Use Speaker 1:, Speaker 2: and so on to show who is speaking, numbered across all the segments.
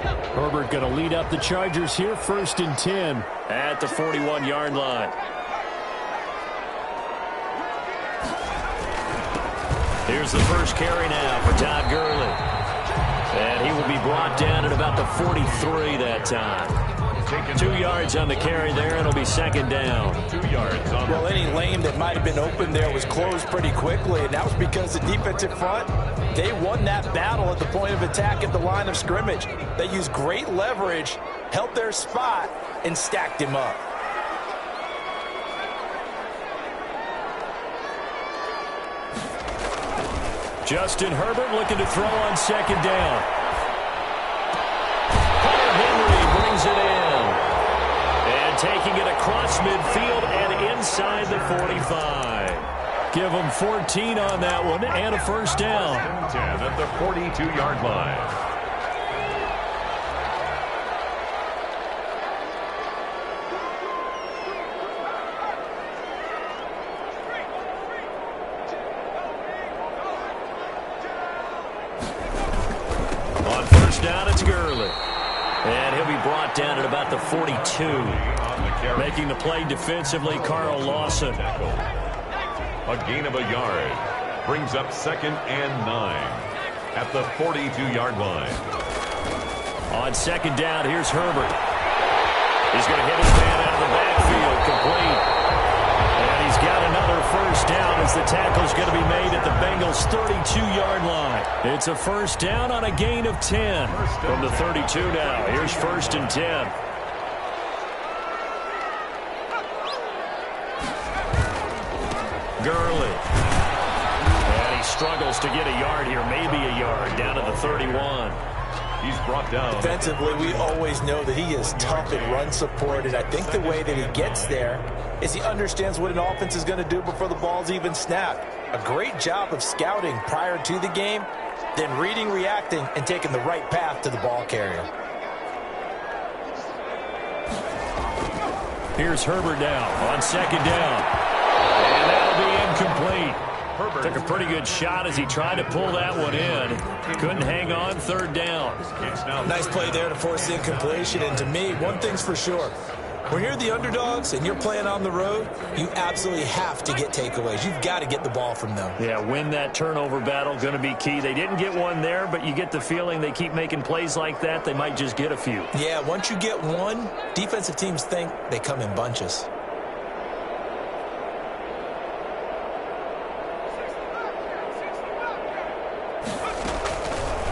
Speaker 1: Herbert going to lead up the Chargers here, 1st and 10 at the 41-yard line. Here's the first carry now for Todd Gurley. And he will be brought down at about the 43 that time. 2 yards on the carry there, and it'll be 2nd down.
Speaker 2: 2 yards on.
Speaker 3: Well, any lane that might have been open there was closed pretty quickly, and that was because the defensive front, they won that battle at the point of attack at the line of scrimmage. They used great leverage, held their spot, and stacked him up.
Speaker 1: Justin Herbert looking to throw on 2nd down. Brings it in. And taking it across midfield and inside the 45. Give them 14 on that one and a 1st down.
Speaker 2: 10 at the 42-yard line.
Speaker 1: On 1st down, it's Gurley. And he'll be brought down at about the 42. Making the play defensively, Carl Lawson.
Speaker 2: A gain of a yard. Brings up 2nd and 9 at the 42-yard line.
Speaker 1: On 2nd down, here's Herbert. He's going to hit his man out of the backfield, complete. And he's got another 1st down as the tackle's going to be made at the Bengals' 32-yard line. It's a 1st down on a gain of 10 from the 32 now. Here's 1st and 10. Gurley. And he struggles to get a yard here, maybe a yard, down to the 31.
Speaker 2: He's brought down.
Speaker 3: Defensively, we always know that he is tough in run support, and I think the way that he gets there is he understands what an offense is going to do before the ball's even snapped. A great job of scouting prior to the game, then reading, reacting, and taking the right path to the ball carrier.
Speaker 1: Here's Herbert now on 2nd down. And that'll be incomplete. Herbert took a pretty good shot as he tried to pull that one in. Couldn't hang on, 3rd down.
Speaker 3: Nice play there to force the incompletion. And to me, one thing's for sure. When you're the underdogs and you're playing on the road, you absolutely have to get takeaways. You've got to get the ball from them.
Speaker 1: Yeah, win that turnover battle, going to be key. They didn't get one there, but you get the feeling they keep making plays like that, they might just get a few.
Speaker 3: Yeah, once you get one, defensive teams think they come in bunches.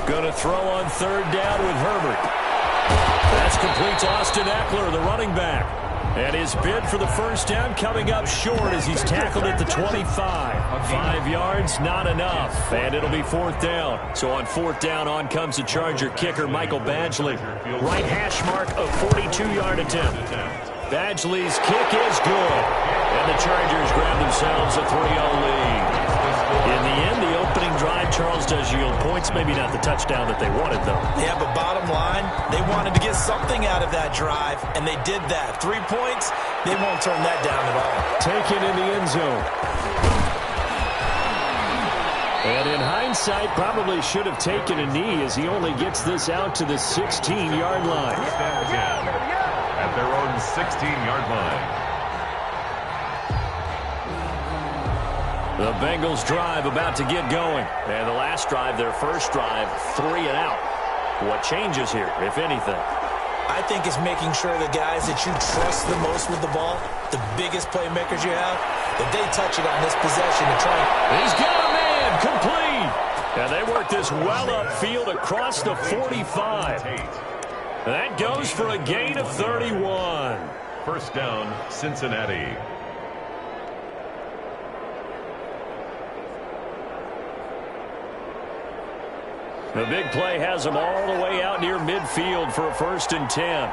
Speaker 1: Going to throw on 3rd down with Herbert. That's complete to Austin Eckler, the running back. And his bid for the 1st down coming up short as he's tackled at the 25. 5 yards, not enough. And it'll be 4th down. So on 4th down, on comes the Charger kicker, Michael Badgley. Right hash mark of 42-yard attempt. Badgley's kick is good. And the Chargers grab themselves a 3-0 lead. In the end, the opening drive, Charles does yield points. Maybe not the touchdown that they wanted, though.
Speaker 3: Yeah, but bottom line, they wanted to get something out of that drive, and they did that. 3 points, they won't turn that down at all.
Speaker 1: Taken in the end zone. And in hindsight, probably should have taken a knee as he only gets this out to the 16-yard line.
Speaker 2: At their own 16-yard line.
Speaker 1: The Bengals drive about to get going. And the last drive, their first drive, 3 and out. What changes here, if anything?
Speaker 3: I think it's making sure the guys that you trust the most with the ball, the biggest playmakers you have, that they touch it on this possession to try.
Speaker 1: He's got a man, complete. And they work this well upfield across the 45. That goes for a gain of 31.
Speaker 2: 1st down, Cincinnati.
Speaker 1: The big play has them all the way out near midfield for a 1st and 10.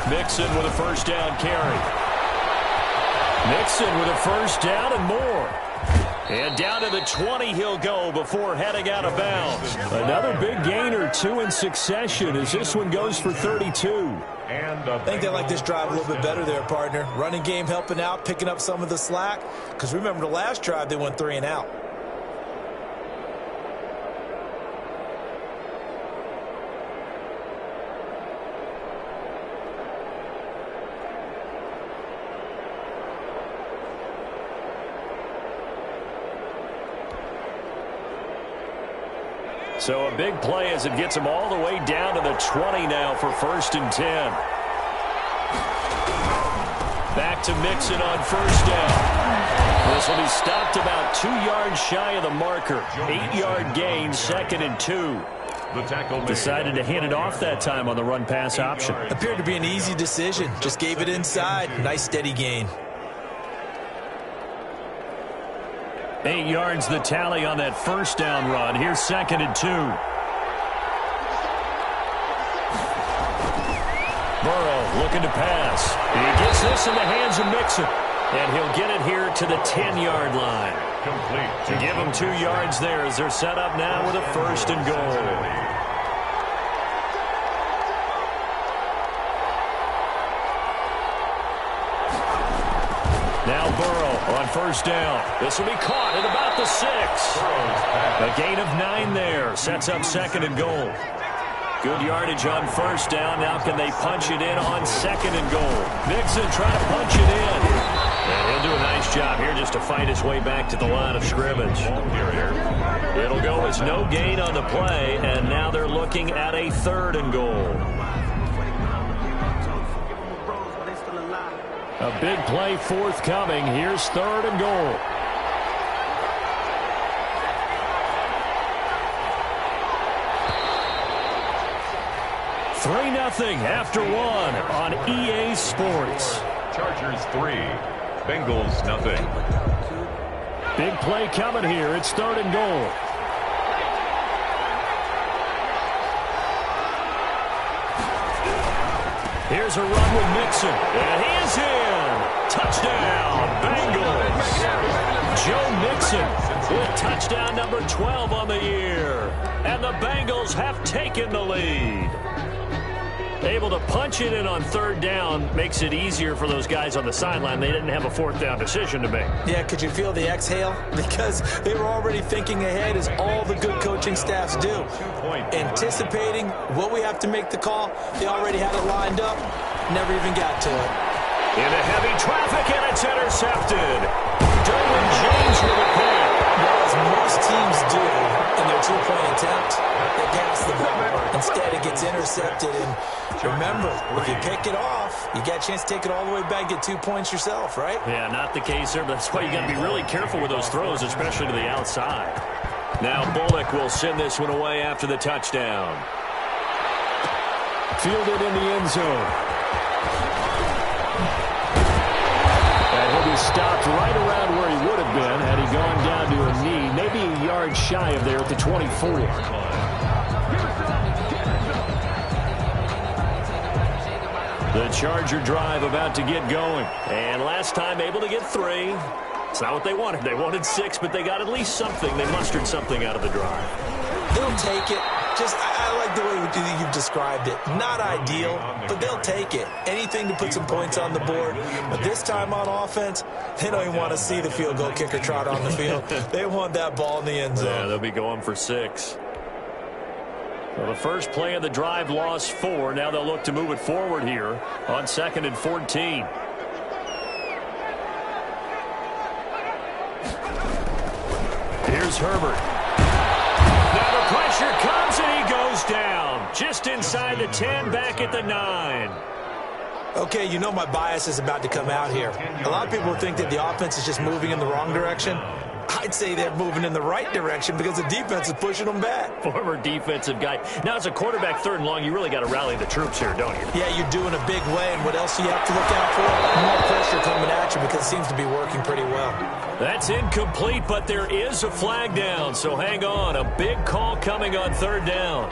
Speaker 1: Mixon with a 1st down carry. Mixon with a 1st down and more. And down to the 20 he'll go before heading out of bounds. Another big gain or 2 in succession as this one goes for 32.
Speaker 3: I think they like this drive a little bit better there, partner. Running game helping out, picking up some of the slack. Because remember the last drive, they went 3 and out.
Speaker 1: So a big play as it gets him all the way down to the 20 now for 1st and 10. Back to Mixon on 1st down. This will be stopped about 2 yards shy of the marker. 8-yard gain, 2nd and 2.
Speaker 2: The tackle
Speaker 1: decided to hand it off that time on the run-pass option.
Speaker 3: Appeared to be an easy decision. Just gave it inside. Nice steady gain.
Speaker 1: 8 yards the tally on that 1st down run. Here's 2nd and 2. Burrow looking to pass. He gets this in the hands of Mixon. And he'll get it here to the 10-yard line.
Speaker 2: complete.
Speaker 1: To give them 2 yards there as they're set up now with a 1st and goal. Now Burrow on 1st down. This will be caught at about the 6. A gain of 9 there. Sets up 2nd and goal. Good yardage on 1st down. Now can they punch it in on 2nd and goal? Mixon trying to punch it in. And he'll do a nice job here just to fight his way back to the line of scrimmage. It'll go as no gain on the play, and now they're looking at a 3rd and goal. A big play forthcoming. Here's 3rd and goal. Three 0 after 1 on EA Sports.
Speaker 2: Chargers 3, Bengals 0.
Speaker 1: Big play coming here. It's 3rd and goal. Here's a run with Mixon, and he is in. Touchdown, Bengals. Joe Mixon with touchdown number 12 on the year. And the Bengals have taken the lead. Able to punch it in on 3rd down makes it easier for those guys on the sideline. They didn't have a 4th down decision to make.
Speaker 3: Yeah, could you feel the exhale? Because they were already thinking ahead, as all the good coaching staffs do. Anticipating, will we have to make the call? They already had it lined up. Never even got to it.
Speaker 1: Into heavy traffic, and it's intercepted. Derwin James with a pick.
Speaker 3: Well, as most teams do in their 2-point attempt, they pass the ball. Instead, it gets intercepted. And remember, if you pick it off, you got a chance to take it all the way back, get 2 points yourself, right?
Speaker 1: Yeah, not the case there, but that's why you got to be really careful with those throws, especially to the outside. Now Bullock will send this one away after the touchdown. Fielded in the end zone. And he'll be stopped right around where he would have been had he gone down to a knee, maybe a yard shy of there at the 24. The Charger drive about to get going. And last time able to get 3. It's not what they wanted. They wanted 6, but they got at least something. They mustered something out of the drive.
Speaker 3: They'll take it. Just, I like the way you've described it. Not ideal, but they'll take it. Anything to put some points on the board. But this time on offense, they don't even want to see the field goal kicker trot on the field. They want that ball in the end zone.
Speaker 1: Yeah, they'll be going for 6. Well, the first play of the drive lost 4. Now they'll look to move it forward here on 2nd and 14. Here's Herbert. Now the pressure comes and he goes down. Just inside the 10, back at the 9.
Speaker 3: Okay, you know my bias is about to come out here. A lot of people think that the offense is just moving in the wrong direction. I'd say they're moving in the right direction because the defense is pushing them back.
Speaker 1: Former defensive guy. Now, as a quarterback 3rd and long, you really got to rally the troops here, don't you?
Speaker 3: Yeah, you're doing a big way, and what else do you have to look out for? More pressure coming at you because it seems to be working pretty well.
Speaker 1: That's incomplete, but there is a flag down, so hang on. A big call coming on 3rd down.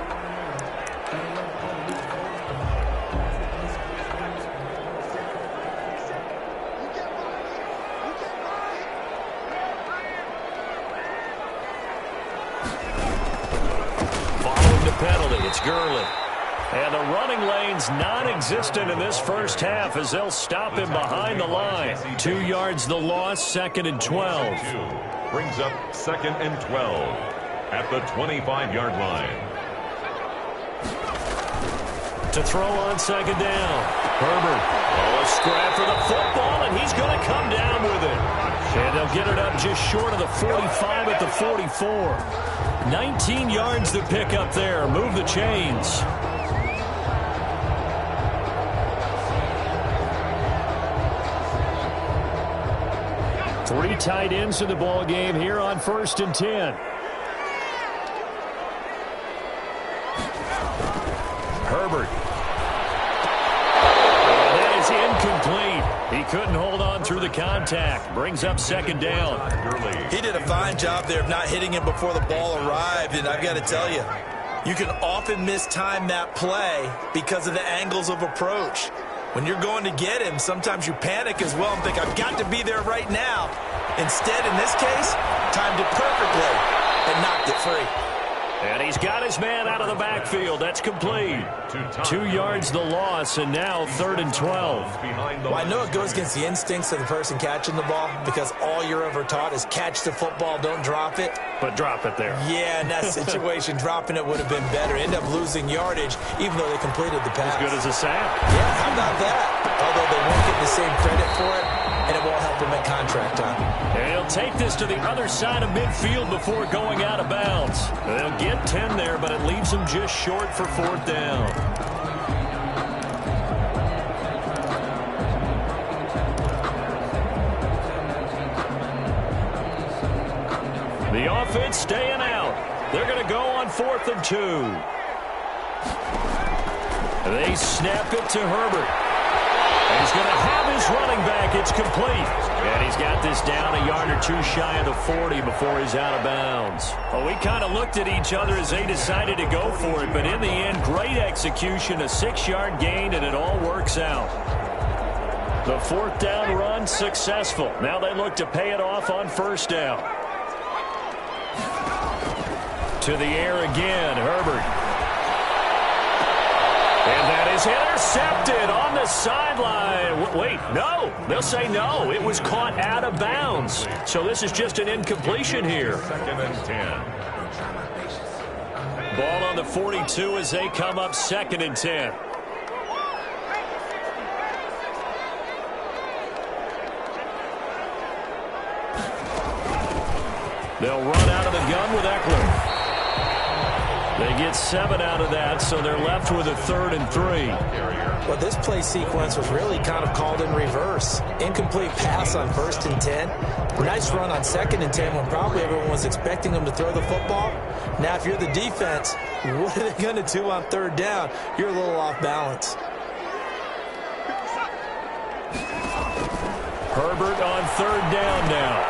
Speaker 1: Penalty. It's Gurley. And the running lane's non-existent in this first half as they'll stop him behind the line. 2 yards the loss, 2nd and 12.
Speaker 2: Brings up 2nd and 12 at the 25-yard line.
Speaker 1: to throw on second down. Herbert. Oh, a scrap for the football, and he's going to come down with it. And they'll get it up just short of the 45 at the 44. 19 yards to pick up there. Move the chains. Three tight ends in the ball game here on 1st and 10. Herbert. And that is incomplete. He couldn't hold on through the contact. Brings up second down.
Speaker 3: He did a fine job there of not hitting him before the ball arrived, and I've got to tell you, you can often mistime that play because of the angles of approach. When you're going to get him, sometimes you panic as well and think, I've got to be there right now. Instead, in this case, timed it perfectly and knocked it free.
Speaker 1: And he's got his man out of the backfield. That's complete. 2 yards the loss, and now 3rd and 12.
Speaker 3: Well, I know it goes against the instincts of the person catching the ball because all you're ever taught is catch the football, don't drop it.
Speaker 1: But drop it there.
Speaker 3: Yeah, in that situation, dropping it would have been better. End up losing yardage, even though they completed the pass.
Speaker 1: As good as a sack.
Speaker 3: Yeah, how about that? Although they won't get the same credit for it, and it won't help them at contract time.
Speaker 1: And he'll take this to the other side of midfield before going out of bounds. They'll get 10 there, but it leaves them just short for 4th down. The offense staying out. They're going to go on 4th and 2. They snap it to Herbert. And he's going to have his running back. It's complete. And he's got this down a yard or two shy of the 40 before he's out of bounds. Well, we kind of looked at each other as they decided to go for it. But in the end, great execution, a 6-yard gain, and it all works out. The 4th down run successful. Now they look to pay it off on 1st down. To the air again, Herbert. And that is intercepted on the sideline. Wait, no. They'll say no. It was caught out of bounds. So this is just an incompletion here.
Speaker 2: 2nd and 10.
Speaker 1: Ball on the 42 as they come up 2nd and 10. They'll run out of the gun with Eckler. They get 7 out of that, so they're left with a 3rd and 3.
Speaker 3: Well, this play sequence was really kind of called in reverse. Incomplete pass on 1st and 10. Nice run on 2nd and 10 when probably everyone was expecting them to throw the football. Now, if you're the defense, what are they going to do on 3rd down? You're a little off balance.
Speaker 1: Herbert on 3rd down now.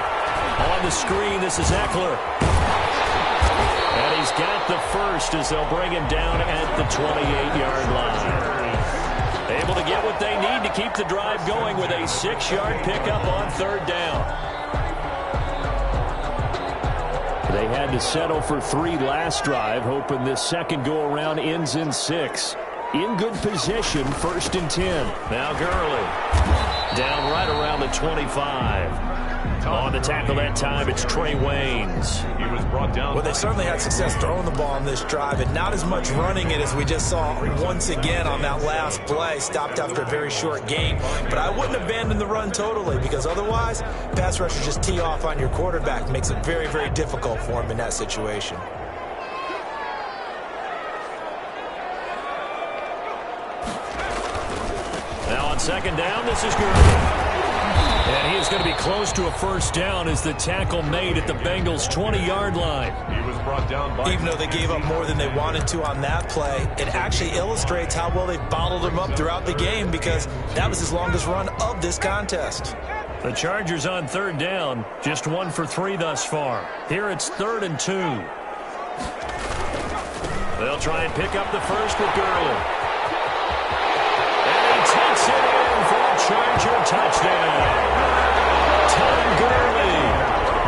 Speaker 1: On the screen, this is Eckler. And he's got the first as they'll bring him down at the 28-yard line. Able to get what they need to keep the drive going with a 6-yard pickup on 3rd down. They had to settle for 3 last drive, hoping this second go-around ends in 6. In good position, 1st and 10. Now Gurley. Down right around the 25. On the tackle that time, it's Trey Waynes.
Speaker 2: He was brought down.
Speaker 3: Well, they certainly had success throwing the ball on this drive, and not as much running it as we just saw once again on that last play. Stopped after a very short gain. But I wouldn't abandon the run totally, because otherwise, pass rushers just tee off on your quarterback. Makes it very, very difficult for him in that situation.
Speaker 1: Now on 2nd down, this is Gurley. And he is going to be close to a 1st down as the tackle made at the Bengals' 20-yard line.
Speaker 2: He was brought down by...
Speaker 3: Even though they gave up more than they wanted to on that play, it actually illustrates how well they bottled him up throughout the game because that was his longest run of this contest.
Speaker 1: The Chargers on 3rd down, just 1 for 3 thus far. Here it's 3rd and 2. They'll try and pick up the first with Gurley. And he takes it in for a Charger touchdown. Tom Gurley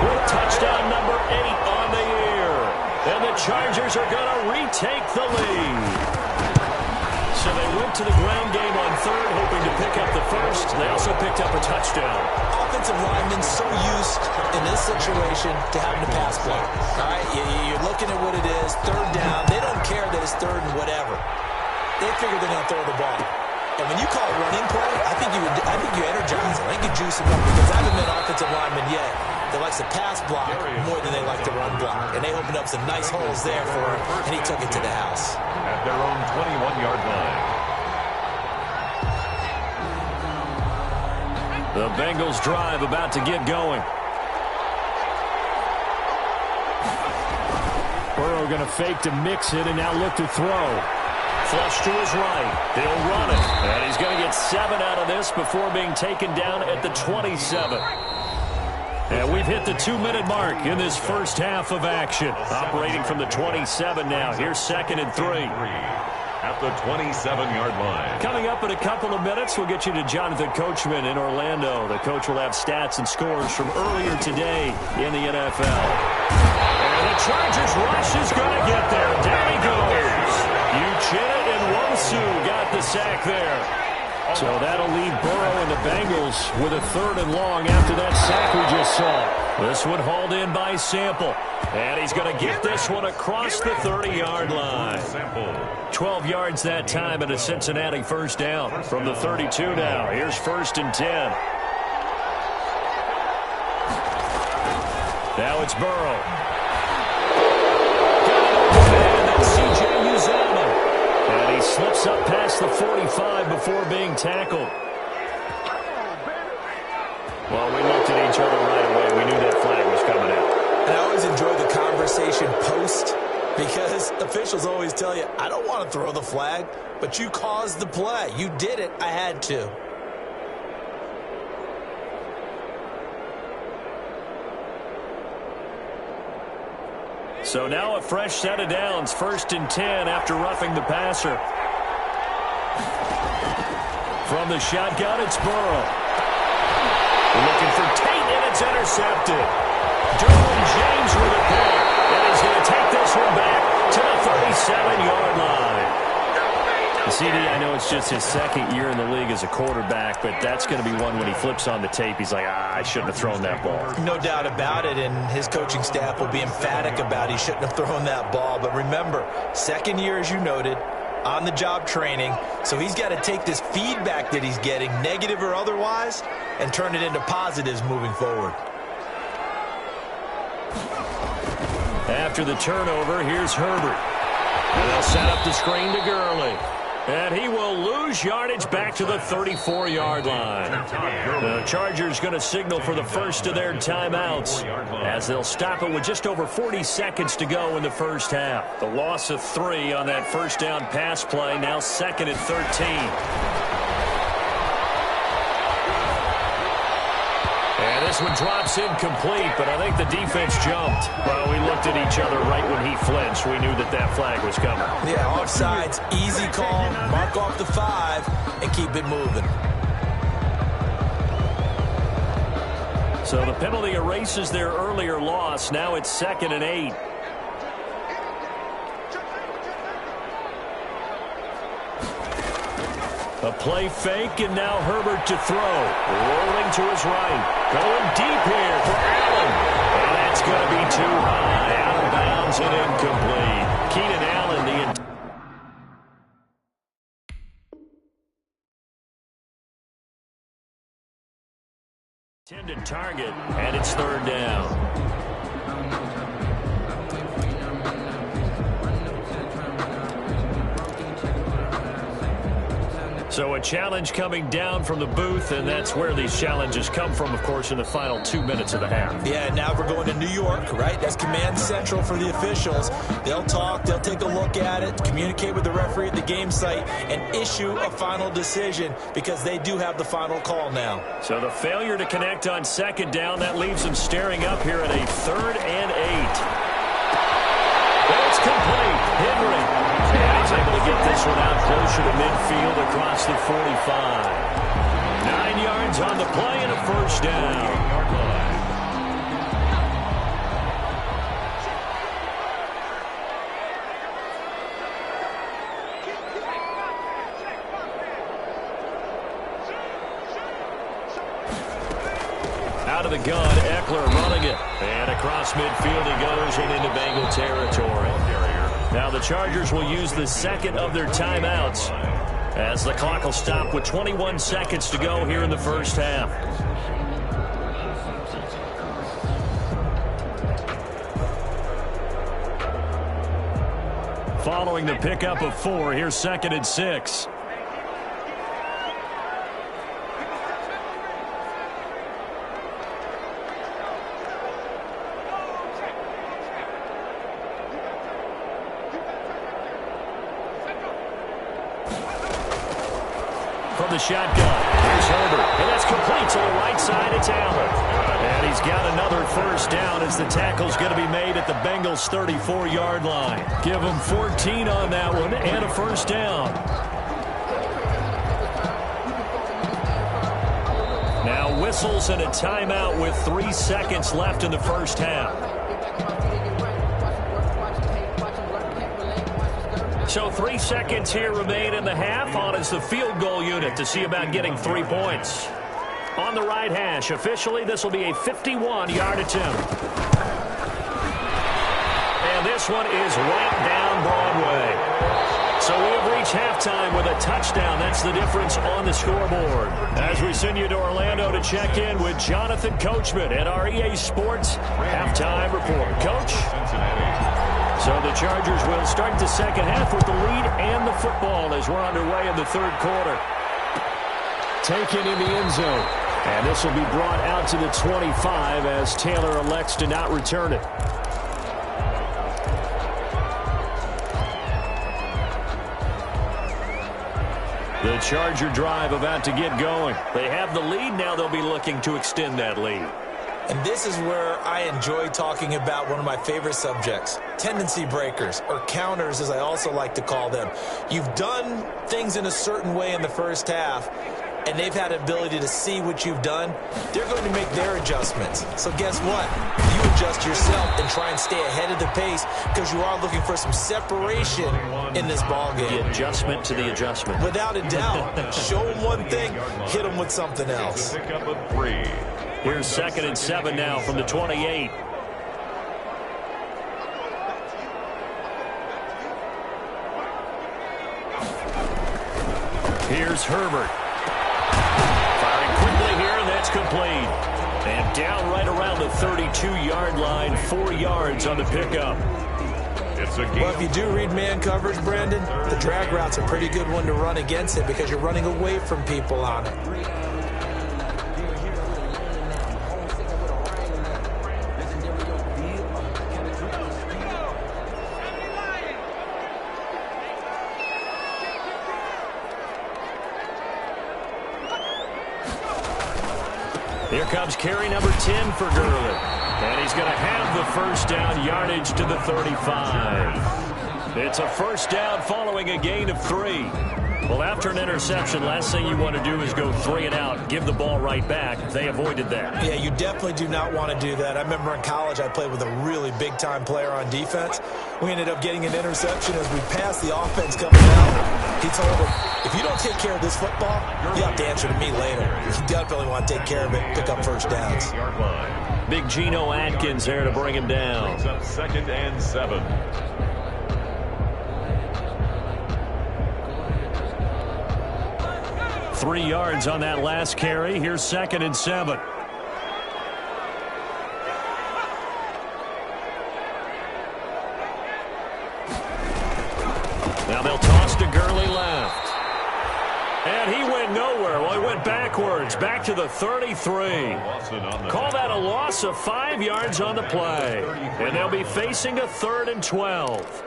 Speaker 1: with touchdown number 8 on the year. And the Chargers are going to retake the lead. So they went to the ground game on 3rd, hoping to pick up the first. They also picked up a touchdown.
Speaker 3: Offensive linemen so used in this situation to having to pass block. All right, you're looking at what it is, 3rd down. They don't care that it's 3rd and whatever. they figure they're going to throw the ball. And when you call a running play, I think you energize them. I think you juice them up because I haven't been an offensive lineman yet that likes to pass block more than they like to run block. And they opened up some nice holes there for him, and he took it to the house.
Speaker 2: At their own 21-yard line.
Speaker 1: The Bengals drive about to get going. Burrow going to fake to mix it and now look to throw. Flush to his right. They'll run it. And he's going to get 7 out of this before being taken down at the 27. And we've hit the 2-minute mark in this first half of action. Operating from the 27 now. Here's 2nd and 3.
Speaker 2: At the 27-yard line.
Speaker 1: Coming up in a couple of minutes, we'll get you to Jonathan Coachman in Orlando. The coach will have stats and scores from earlier today in the NFL. And the Chargers rush is going to get there. Down he goes. Uchenna and Wosu got the sack there. So that'll leave Burrow and the Bengals with a 3rd and long after that sack we just saw. This one hauled in by Sample. And he's going to get this one across the 30-yard line. 12 yards that time and a Cincinnati first down from the 32 now. Here's 1st and 10. Now it's Burrow. And that's xJAydAsDaDDy4x's. And he slips up past the 45 before being tackled. Well, we looked at each other right away. We knew that flag was coming out.
Speaker 3: And I always enjoy the conversation post because officials always tell you, I don't want to throw the flag, but you caused the play. You did it. I had to.
Speaker 1: So now a fresh set of downs. 1st and 10 after roughing the passer. From the shotgun, it's Burrow. Looking for Tate, and it's intercepted. Derwin James with a pick. And he's going to take this one back to the 37-yard line. CD, I know it's just his 2nd year in the league as a quarterback, but that's going to be one when he flips on the tape, he's like, I shouldn't have thrown that ball.
Speaker 3: No doubt about it, and his coaching staff will be emphatic about he shouldn't have thrown that ball. But remember, 2nd year, as you noted, on-the-job training, so he's got to take this feedback that he's getting, negative or otherwise, and turn it into positives moving forward.
Speaker 1: After the turnover, here's Herbert. And they'll set up the screen to Gurley. And he will lose yardage back to the 34-yard line. The Chargers going to signal for the first of their timeouts as they'll stop it with just over 40 seconds to go in the first half. The loss of 3 on that first down pass play, now 2nd and 13. And this one drops incomplete, but I think the defense jumped. Well, we looked at each other right when he flinched. We knew that that flag was coming.
Speaker 3: Yeah, offsides, easy call, mark off the 5, and keep it moving.
Speaker 1: So the penalty erases their earlier loss. Now it's 2nd and 8. A play fake, and now Herbert to throw. Rolling to his right. Going deep here for Allen. And that's going to be too high. Out of bounds and incomplete. Keenan Allen, the intended target, and it's 3rd down. So a challenge coming down from the booth, and that's where these challenges come from, of course, in the final 2 minutes of the half.
Speaker 3: Yeah, now we're going to New York, right? That's command central for the officials. They'll talk, they'll take a look at it, communicate with the referee at the game site, and issue a final decision because they do have the final call now.
Speaker 1: So the failure to connect on 2nd down, that leaves them staring up here at a 3rd and 8. It's complete. Henry. And he's able to get this one out closer to midfield across the 45. 9 yards on the play and a first down. Out of the gun, Eckler running it. And across midfield he goes and into Bengal territory. Now the Chargers will use the second of their timeouts as the clock will stop with 21 seconds to go here in the first half. Following the pickup of 4, here's 2nd and 6. From the shotgun, here's Herbert, and that's complete to the right side of Talbot. And he's got another first down as the tackle's going to be made at the Bengals' 34-yard line. Give them 14 on that one and a first down. Now whistles and a timeout with 3 seconds left in the first half. So 3 seconds here remain in the half. On is the field goal unit to see about getting 3 points. On the right hash, officially, this will be a 51-yard attempt. And this one is right down Broadway. So we have reached halftime with a touchdown. That's the difference on the scoreboard. As we send you to Orlando to check in with Jonathan Coachman at our EA Sports halftime report. Coach? So the Chargers will start the second half with the lead and the football as we're underway in the third quarter. Taken in the end zone. And this will be brought out to the 25 as Taylor elects to not return it. The Charger drive about to get going. They have the lead. Now they'll be looking to extend that lead.
Speaker 3: And this is where I enjoy talking about one of my favorite subjects, tendency breakers, or counters as I also like to call them. You've done things in a certain way in the first half, and they've had an ability to see what you've done. They're going to make their adjustments. So guess what? You adjust yourself and try and stay ahead of the pace because you are looking for some separation in this ballgame.
Speaker 1: The adjustment to the adjustment.
Speaker 3: Without a doubt. Show them one thing, hit them with something else.
Speaker 2: Pickup of 3.
Speaker 1: Here's 2nd and 7 now from the 28. Here's Herbert. Firing quickly here, and that's complete. And down right around the 32-yard line, 4 yards on the pickup.
Speaker 3: Well, if you do read man coverage, Brandon, the drag route's a pretty good one to run against it because you're running away from people on it.
Speaker 1: Here comes carry number 10 for Gurley. And he's going to have the first down, yardage to the 35. It's a first down following a gain of 3. Well, after an interception, last thing you want to do is go 3 and out, give the ball right back. They avoided that.
Speaker 3: Yeah, you definitely do not want to do that. I remember in college I played with a really big-time player on defense. We ended up getting an interception as we passed the offense coming out. He told him, if you don't take care of this football, you have to answer to me later. You definitely want to take care of it, pick up first downs.
Speaker 1: Big Geno Atkins there to bring him down.
Speaker 2: Brings up 2nd and 7.
Speaker 1: Three yards on that last carry. Here's 2nd and 7. Now they'll toss to Gurley left. And he went nowhere. Well, he went backwards, back to the 33. Call that a loss of 5 yards on the play. And they'll be facing a 3rd and 12.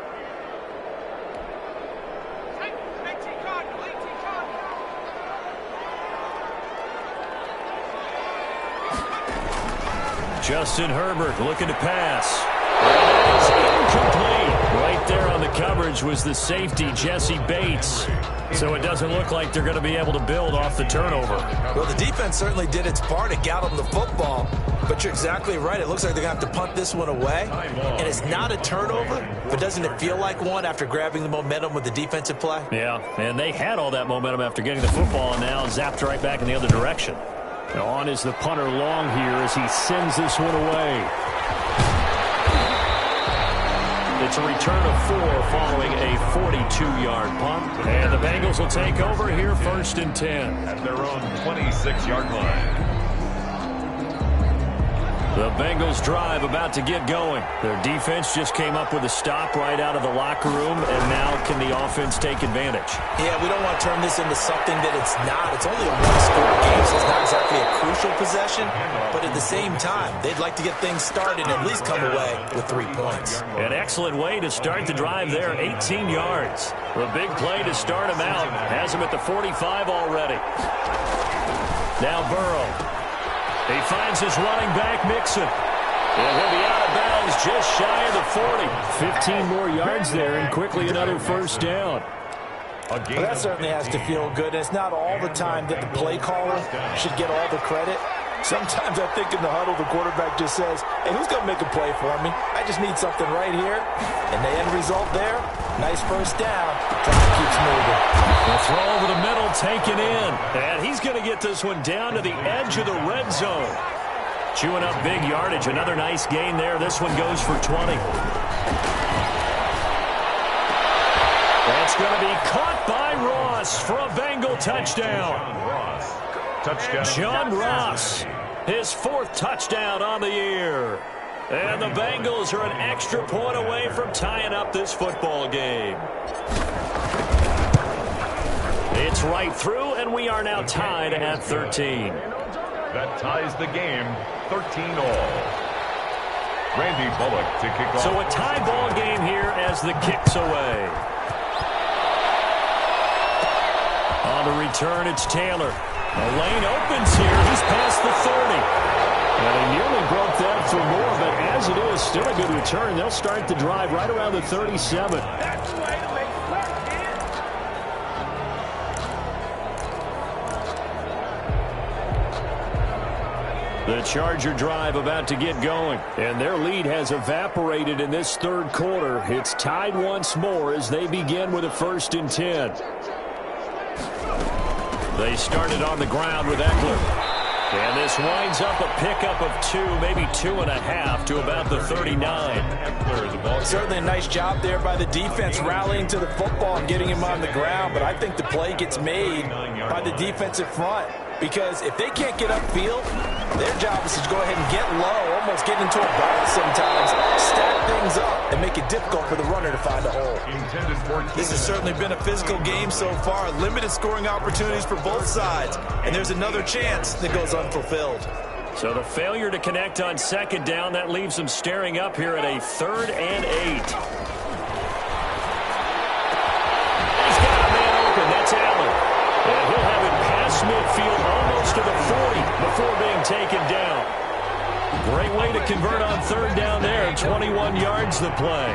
Speaker 1: Justin Herbert looking to pass. It's incomplete. Right there on the coverage was the safety, Jesse Bates. So it doesn't look like they're going to be able to build off the turnover.
Speaker 3: Well, the defense certainly did its part to get them the football. But you're exactly right. It looks like they're going to have to punt this one away. And it's not a turnover, but doesn't it feel like one after grabbing the momentum with the defensive play?
Speaker 1: Yeah, and they had all that momentum after getting the football and now zapped right back in the other direction. On is the punter long here as he sends this one away. It's a return of 4 following a 42-yard punt. And the Bengals will take over here 1st and 10.
Speaker 2: At their own 26-yard line.
Speaker 1: The Bengals drive about to get going. Their defense just came up with a stop right out of the locker room, and now can the offense take advantage?
Speaker 3: Yeah, we don't want to turn this into something that it's not. It's only a one-score game, so it's not exactly a crucial possession. But at the same time, they'd like to get things started and at least come away with 3 points.
Speaker 1: An excellent way to start the drive there, 18 yards. The big play to start him out has him at the 45 already. Now Burrow. He finds his running back, Mixon. And he'll be out of bounds just shy of the 40. 15 more yards there and quickly another first down.
Speaker 3: Well, that certainly has to feel good. And it's not all the time that the play caller should get all the credit. Sometimes I think in the huddle, the quarterback just says, hey, who's going to make a play for me? I just need something right here. And the end result there, nice first down. Drive keeps moving.
Speaker 1: The throw over the middle taken in. And he's going to get this one down to the edge of the red zone. Chewing up big yardage. Another nice gain there. This one goes for 20. That's going to be caught by Ross for a Bengal touchdown. John Ross, his 4th touchdown on the year. And the Bengals are an extra point away from tying up this football game. It's right through, and we are now tied at 13.
Speaker 2: That ties the game 13-all. Randy Bullock to kick off.
Speaker 1: So a tie ball game here as the kick's away. On the return, it's Taylor. The lane opens here. He's past the 30. And he nearly broke that for more, but as it is, still a good return. They'll start the drive right around the 37. The Charger drive about to get going, and their lead has evaporated in this 3rd quarter. It's tied once more as they begin with a 1st and 10. They started on the ground with Eckler. And this winds up a pickup of 2, maybe 2.5 to about the 39.
Speaker 3: Certainly a nice job there by the defense rallying to the football and getting him on the ground. But I think the play gets made by the defensive front. Because if they can't get upfield, their job is to go ahead and get low, almost get into a ball sometimes, stack things up, and make it difficult for the runner to find a hole. This has certainly been a physical game so far. Limited scoring opportunities for both sides. And there's another chance that goes unfulfilled.
Speaker 1: So the failure to connect on 2nd down, that leaves them staring up here at a 3rd and 8. He's got a man open. That's Allen. And he'll have it past midfield almost to the 40 before being taken down. Great way to convert on 3rd down there. 21 yards the play.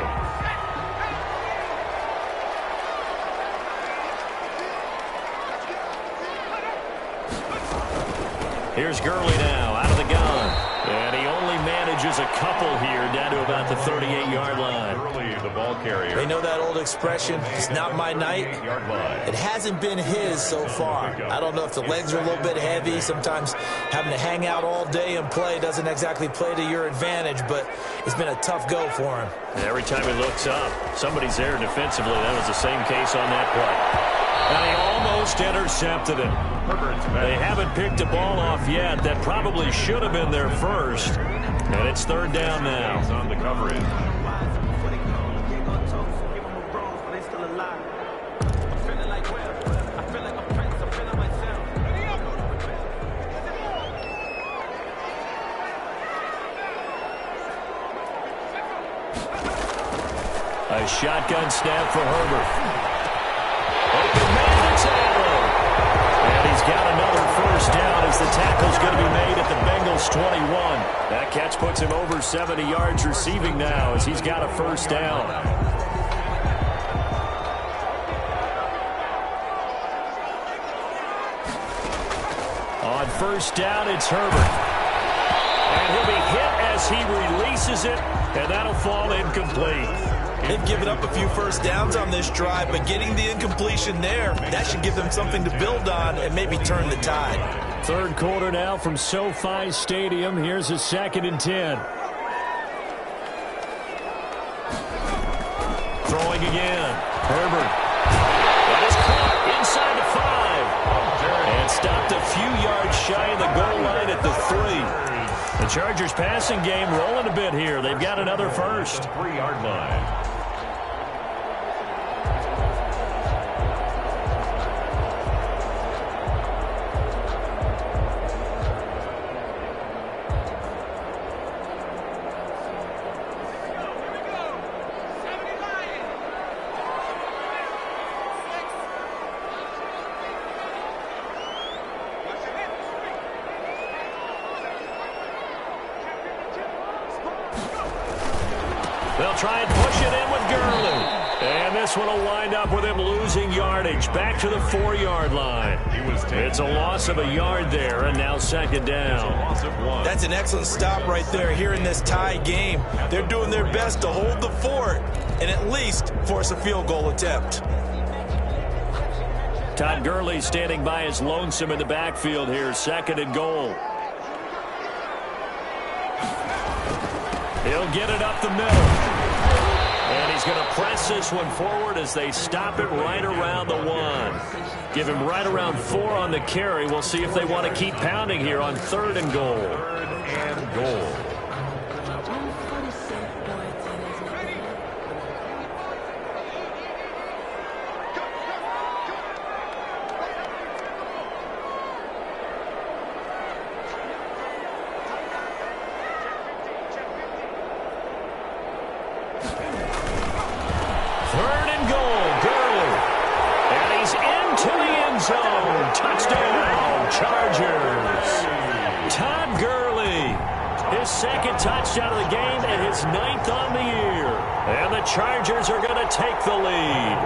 Speaker 1: Here's Gurley now, out of the gun. And he only manages a couple here down to about the 38-yard line.
Speaker 2: Gurley, the ball carrier.
Speaker 3: They know that old expression, it's not my night. It hasn't been his so far. I don't know if the legs are a little bit heavy. Sometimes having to hang out all day and play doesn't exactly play to your advantage, but it's been a tough go for him.
Speaker 1: Every time he looks up, somebody's there defensively. That was the same case on that play. And he almost intercepted it. They haven't picked a ball off yet. That probably should have been their first. And it's 3rd down now.
Speaker 2: He's on the coverage.
Speaker 1: A shotgun snap for Herbert. Open man, it's Allen. And he's got another first down as the tackle's going to be made at the Bengals 21. That catch puts him over 70 yards receiving now as he's got a first down. On 1st down, it's Herbert. And he'll be hit as he releases it, and that'll fall incomplete.
Speaker 3: They've given up a few first downs on this drive, but getting the incompletion there, that should give them something to build on and maybe turn the tide.
Speaker 1: 3rd quarter now from SoFi Stadium. Here's a 2nd and 10. trailing again. Herbert. That is caught inside the 5. And stopped a few yards shy of the goal line at the 3. The Chargers passing game rolling a bit here. They've got another first.
Speaker 2: 3-yard line.
Speaker 1: They'll try and push it in with Gurley. And this one will wind up with him losing yardage back to the 4-yard line. It's a loss of a yard there, and now second down.
Speaker 3: That's an excellent stop right there here in this tie game. They're doing their best to hold the fort and at least force a field goal attempt.
Speaker 1: Todd Gurley standing by his lonesome in the backfield here, second and goal. He'll get it up the middle. And he's going to press this one forward as they stop it right around the 1. Give him right around 4 on the carry. We'll see if they want to keep pounding here on 3rd and goal.
Speaker 2: 3rd and goal.
Speaker 1: Touchdown, Chargers. Todd Gurley, his second touchdown of the game and his 9th on the year. And the Chargers are going to take the lead.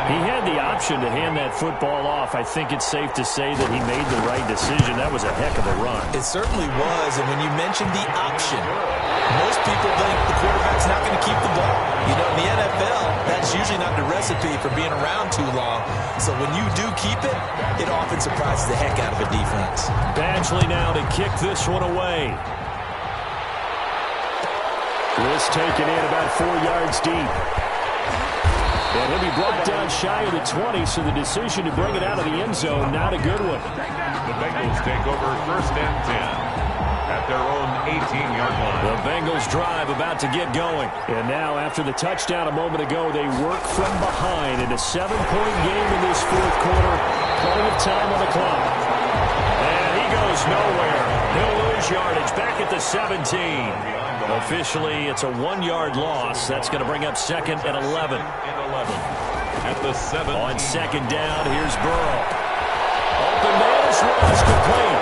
Speaker 1: He had the option to hand that football off. I think it's safe to say that he made the right decision. That was a heck of a run.
Speaker 3: It certainly was, and when you mentioned the option, most people think the quarterback's not going to keep the ball. You know, in the NFL, that's usually not the recipe for being around too long. So when you do keep it, it often surprises the heck out of a defense.
Speaker 1: Badgley now to kick this one away. This taken in about 4 yards deep. And he'll be brought down shy of the 20, so the decision to bring it out of the end zone, not a good one.
Speaker 2: The Bengals take over 1st and 10 at their own 18-yard line.
Speaker 1: The Bengals drive about to get going. And now, after the touchdown a moment ago, they work from behind in a 7-point game in this 4th quarter. Plenty of time on the clock. And he goes nowhere. He'll lose yardage back at the 17. Officially, it's a 1-yard loss. That's going to bring up 2nd and 11.
Speaker 2: At the 7.
Speaker 1: On 2nd down, here's Burrow. Open man is runs complete.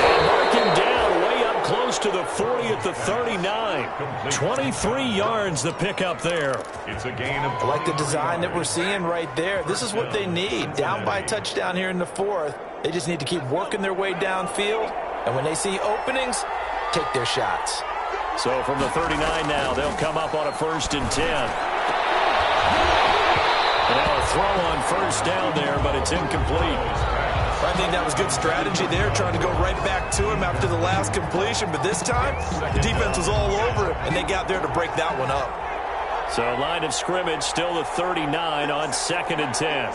Speaker 1: And mark him down way up close to the 40 at the 39. 23 yards the pickup there.
Speaker 2: It's a gain of...
Speaker 3: I like the design that we're seeing right there. This is what they need. Down by a touchdown here in the 4th. They just need to keep working their way downfield. And when they see openings, take their shots.
Speaker 1: So from the 39 now, they'll come up on a 1st and 10. And now a throw on 1st down there, but it's incomplete.
Speaker 3: I think that was good strategy there, trying to go right back to him after the last completion. But this time, the defense was all over it, and they got there to break that one up.
Speaker 1: So line of scrimmage, still the 39 on 2nd and 10.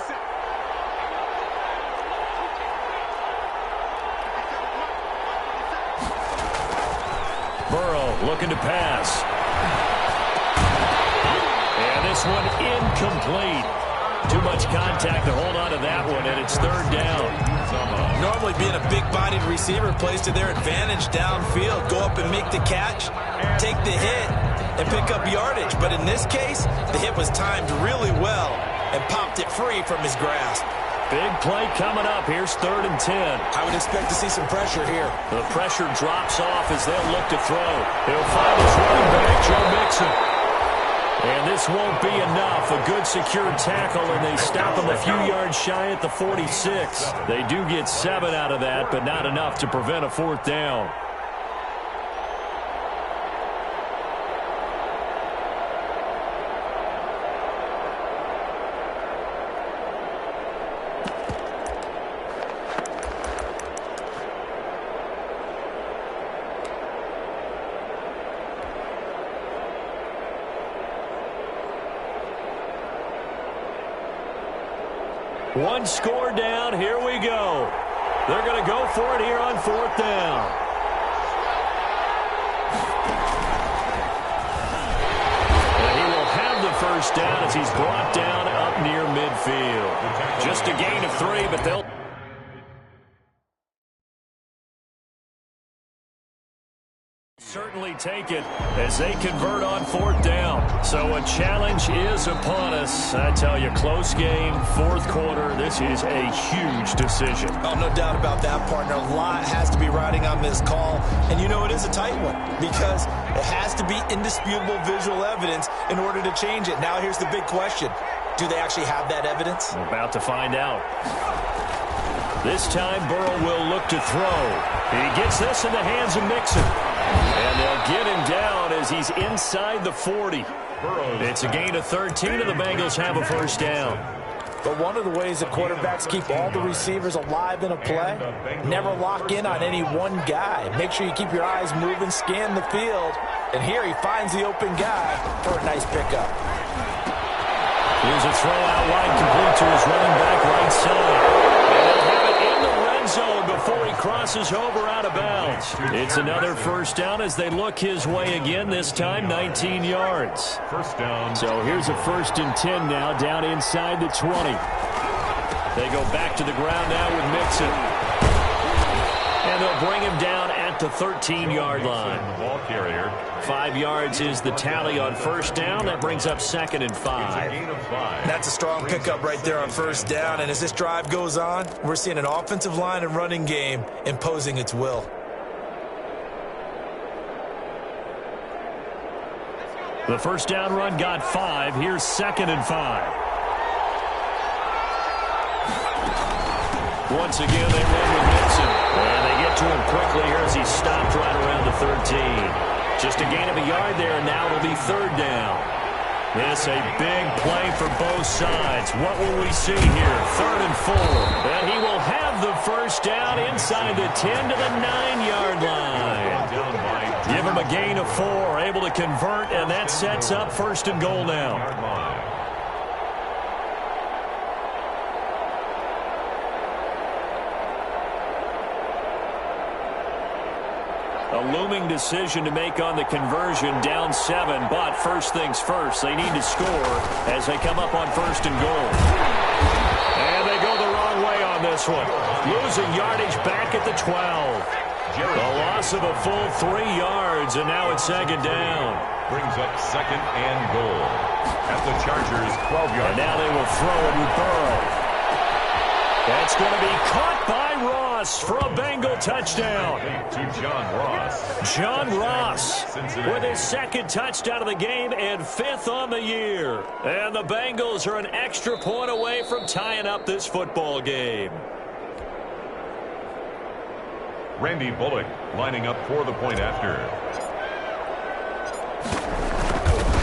Speaker 1: Burrow looking to pass. And this one incomplete. Too much contact to hold on to that one, and it's 3rd down.
Speaker 3: Normally being a big-bodied receiver plays to their advantage downfield. Go up and make the catch, take the hit, and pick up yardage. But in this case, the hit was timed really well and popped it free from his grasp.
Speaker 1: Big play coming up. Here's 3rd and 10.
Speaker 3: I would expect to see some pressure here.
Speaker 1: The pressure drops off as they'll look to throw. He'll find his running back, Joe Mixon. And this won't be enough. A good secure tackle, and they stop him a few yards shy at the 46. They do get 7 out of that, but not enough to prevent a 4th down. One score down. Here we go. They're going to go for it here on 4th down. And he will have the first down as he's brought down up near midfield. Just a gain of 3, but they'll certainly take it as they convert on 4th down. So a challenge is upon us. I tell you, close game, 4th quarter. This is a huge decision.
Speaker 3: Oh, no doubt about that, partner. A lot has to be riding on this call. And you know it is a tight one because it has to be indisputable visual evidence in order to change it. Now here's the big question. Do they actually have that evidence?
Speaker 1: We're about to find out. This time, Burrow will look to throw. He gets this in the hands of Mixon. And they'll get him down as he's inside the 40. It's a gain of 13, and the Bengals have a first down.
Speaker 3: But one of the ways that quarterbacks keep all the receivers alive in a play, never lock in on any one guy. Make sure you keep your eyes moving, scan the field. And here he finds the open guy for a nice pickup.
Speaker 1: Here's a throw out wide, complete to his running back right side. And they'll have it in the red zone before he crosses over out of bounds. It's another first down as they look his way again, this time 19 yards.
Speaker 2: First down.
Speaker 1: So here's a 1st and 10 now, down inside the 20. They go back to the ground now with Mixon. And they'll bring him down at the 13-yard line.
Speaker 2: Ball carrier.
Speaker 1: 5 yards is the tally on first down. That brings up 2nd and 5.
Speaker 2: Gain of 5.
Speaker 3: That's a strong pickup right there on first down. And as this drive goes on, we're seeing an offensive line and running game imposing its will.
Speaker 1: The first down run got 5. Here's 2nd and 5. Once again, they run with Mixon. And they get to him quickly here as he stopped right around the 13. Just a gain of a yard there, and now it'll be 3rd down. This a big play for both sides. What will we see here? 3rd and 4. And he will have the first down inside the 10 to the 9-yard line. Give him a gain of 4, able to convert, and that sets up 1st and goal now. A looming decision to make on the conversion, down 7, but first things first, they need to score as they come up on 1st and goal. And they go the wrong way on this one. Losing yardage back at the 12. A loss of a full 3 yards, and now it's 2nd down.
Speaker 2: Brings up 2nd and goal at the Chargers' 12-yard.
Speaker 1: And now they will throw it with Burrow. That's going to be caught by Ross for a Bengal touchdown.
Speaker 2: To John Ross.
Speaker 1: John Ross with his 2nd touchdown of the game and 5th on the year. And the Bengals are an extra point away from tying up this football game.
Speaker 2: Randy Bullock lining up for the point after.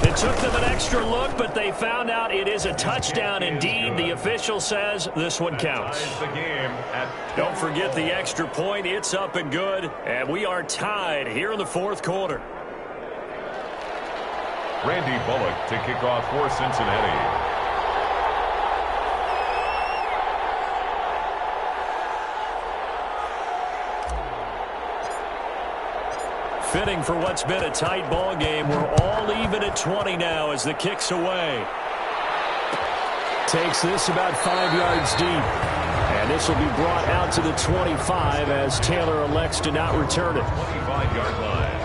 Speaker 1: It took them an extra look, but they found out it is a touchdown indeed. The official says this one counts.
Speaker 2: The game
Speaker 1: Don't forget the extra point. It's up and good, and we are tied here in the 4th quarter.
Speaker 2: Randy Bullock to kick off for Cincinnati.
Speaker 1: Fitting for what's been a tight ball game. We're all even at 20 now as the kick's away. Takes this about 5 yards deep. And this will be brought out to the 25 as Taylor elects to not return it.
Speaker 2: 25-yard line.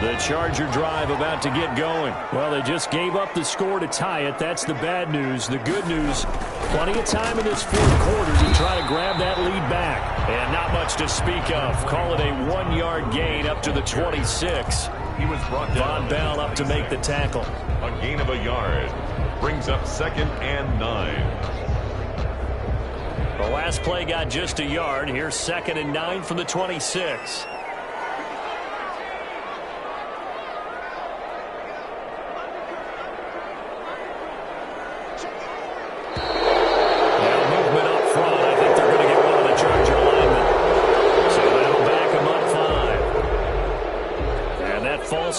Speaker 1: The Charger drive about to get going. Well, they just gave up the score to tie it. That's the bad news. The good news, plenty of time in this 4th quarter to try to grab that lead back. And not much to speak of. Call it a 1-yard gain up to the 26.
Speaker 2: He was brought down.
Speaker 1: Von Bell up to make the tackle.
Speaker 2: A gain of a yard. Brings up 2nd and 9.
Speaker 1: The last play got just a yard. Here's 2nd and 9 from the 26.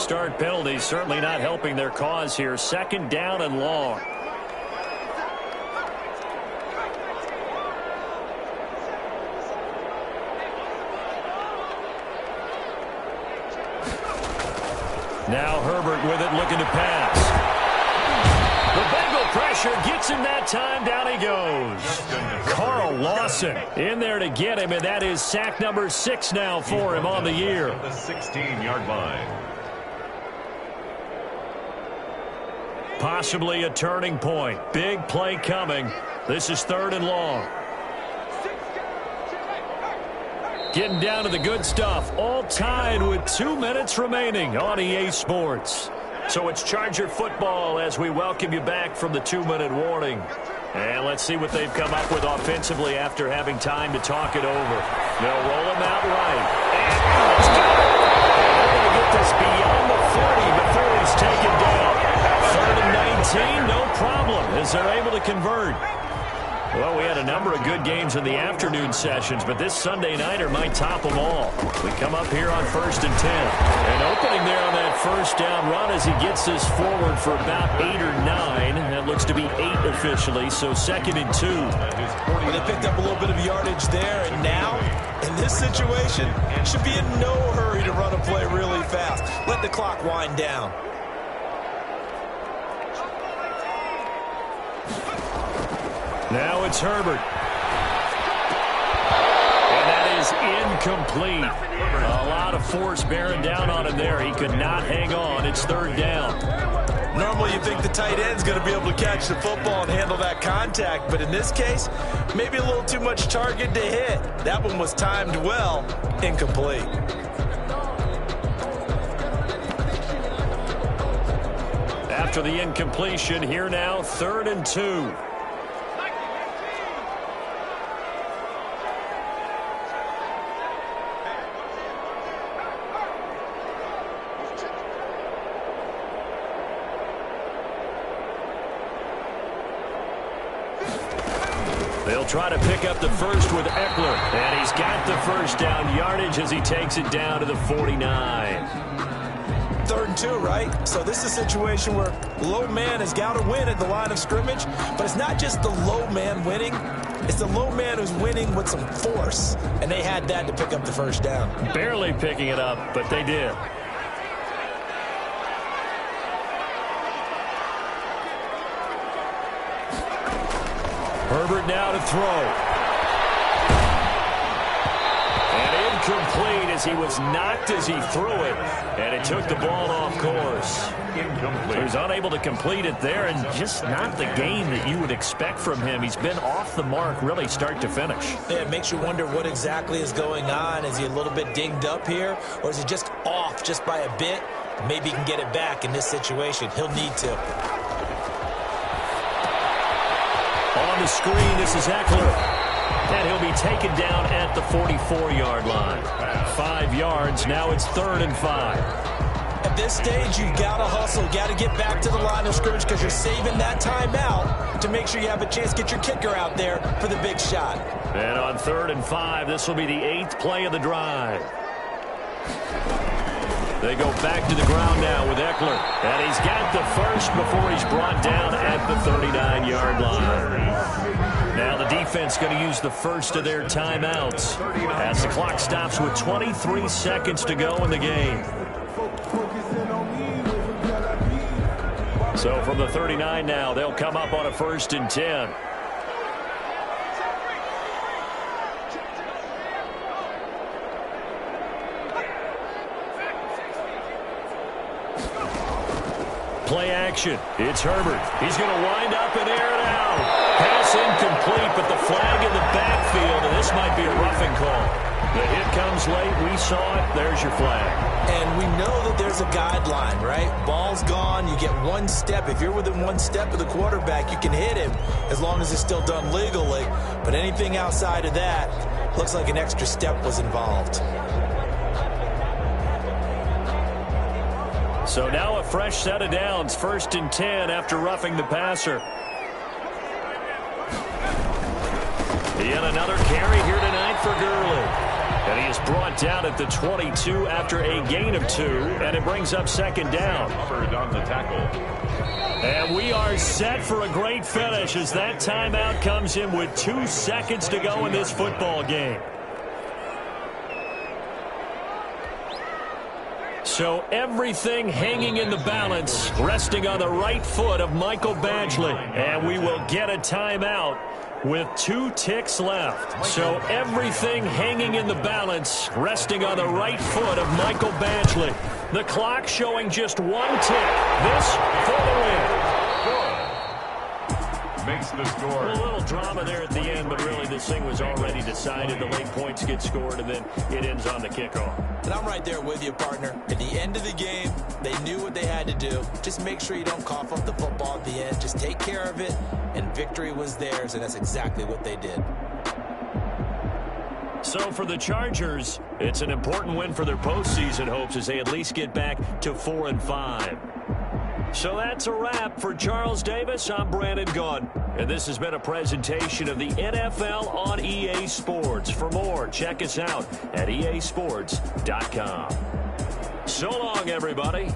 Speaker 1: start penalty certainly not helping their cause here. 2nd down and long. Now Herbert with it, looking to pass. The Bengal pressure gets him that time. Down he goes. Carl Lawson in there to get him, and that is sack number 6 now for him on the year.
Speaker 2: The 16-yard line.
Speaker 1: Possibly a turning point. Big play coming. This is 3rd and long. Getting down to the good stuff. All tied with 2 minutes remaining on EA Sports. So it's Charger football as we welcome you back from the 2-minute warning. And let's see what they've come up with offensively after having time to talk it over. They'll roll him out right. And it's good. They're going to get this beyond the 40 before he's taken down. 3rd and 19, no problem, as they're able to convert. Well, we had a number of good games in the afternoon sessions, but this Sunday nighter might top them all. We come up here on 1st and 10. And opening there on that 1st down run as he gets this forward for about 8 or 9. That looks to be 8 officially, so 2nd and 2.
Speaker 3: Well, they picked up a little bit of yardage there, and now, in this situation, should be in no hurry to run a play really fast. Let the clock wind down.
Speaker 1: Now it's Herbert. And that is incomplete. A lot of force bearing down on him there. He could not hang on. It's 3rd down.
Speaker 3: Normally you think the tight end's going to be able to catch the football and handle that contact, but in this case, maybe a little too much target to hit. That one was timed well. Incomplete.
Speaker 1: After the incompletion, here now, 3rd and 2. They'll try to pick up the first with Eckler. And he's got the 1st down yardage as he takes it down to the 49.
Speaker 3: 3rd and 2, right? So this is a situation where low man has got to win at the line of scrimmage. But it's not just the low man winning. It's the low man who's winning with some force. And they had that to pick up the 1st down.
Speaker 1: Barely picking it up, but they did. Herbert now to throw. And incomplete as he was knocked as he threw it. And it took the ball off course. Incomplete. So he's unable to complete it there, and just not the game that you would expect from him. He's been off the mark really start to finish.
Speaker 3: Yeah, it makes you wonder what exactly is going on. Is he a little bit dinged up here, or is he just off just by a bit? Maybe he can get it back in this situation. He'll need to.
Speaker 1: On the screen, this is Eckler. And he'll be taken down at the 44-yard line. 5 yards, now it's 3rd and 5.
Speaker 3: At this stage, you've got to hustle, got to get back to the line of scrimmage because you're saving that timeout to make sure you have a chance to get your kicker out there for the big shot.
Speaker 1: And on 3rd and 5, this will be the 8th play of the drive. They go back to the ground now with Eckler. And he's got the first before he's brought down at the 39-yard line. Now the defense going to use the first of their timeouts as the clock stops with 23 seconds to go in the game. So from the 39 now, they'll come up on a 1st and 10. Play action. It's Herbert. He's going to wind up and air it out. Pass incomplete, but the flag in the backfield, and this might be a roughing call. The hit comes late. We saw it. There's your flag.
Speaker 3: And we know that there's a guideline, right? Ball's gone. You get 1 step. If you're within 1 step of the quarterback, you can hit him as long as it's still done legally. But anything outside of that, looks like an extra step was involved.
Speaker 1: So now a fresh set of downs. 1st and 10 after roughing the passer. Yet another carry here tonight for Gurley. And he is brought down at the 22 after a gain of 2, and it brings up second down.
Speaker 2: Covered on the tackle.
Speaker 1: And we are set for a great finish as that timeout comes in with 2 seconds to go in this football game. So everything hanging in the balance, resting on the right foot of Michael Badgley. And we will get a timeout with 2 ticks left. So everything hanging in the balance, resting on the right foot of Michael Badgley. The clock showing just 1 tick. This for the win.
Speaker 2: Makes the score.
Speaker 1: A little drama there at the end, but really this thing was already decided. The late points get scored, and then it ends on the kickoff.
Speaker 3: And I'm right there with you, partner. At the end of the game, they knew what they had to do. Just make sure you don't cough up the football at the end. Just take care of it, and victory was theirs, and that's exactly what they did.
Speaker 1: So for the Chargers, it's an important win for their postseason hopes as they at least get back to 4-5. So that's a wrap for Charles Davis. I'm Brandon Gunn, and this has been a presentation of the NFL on EA Sports. For more, check us out at easports.com. So long, everybody.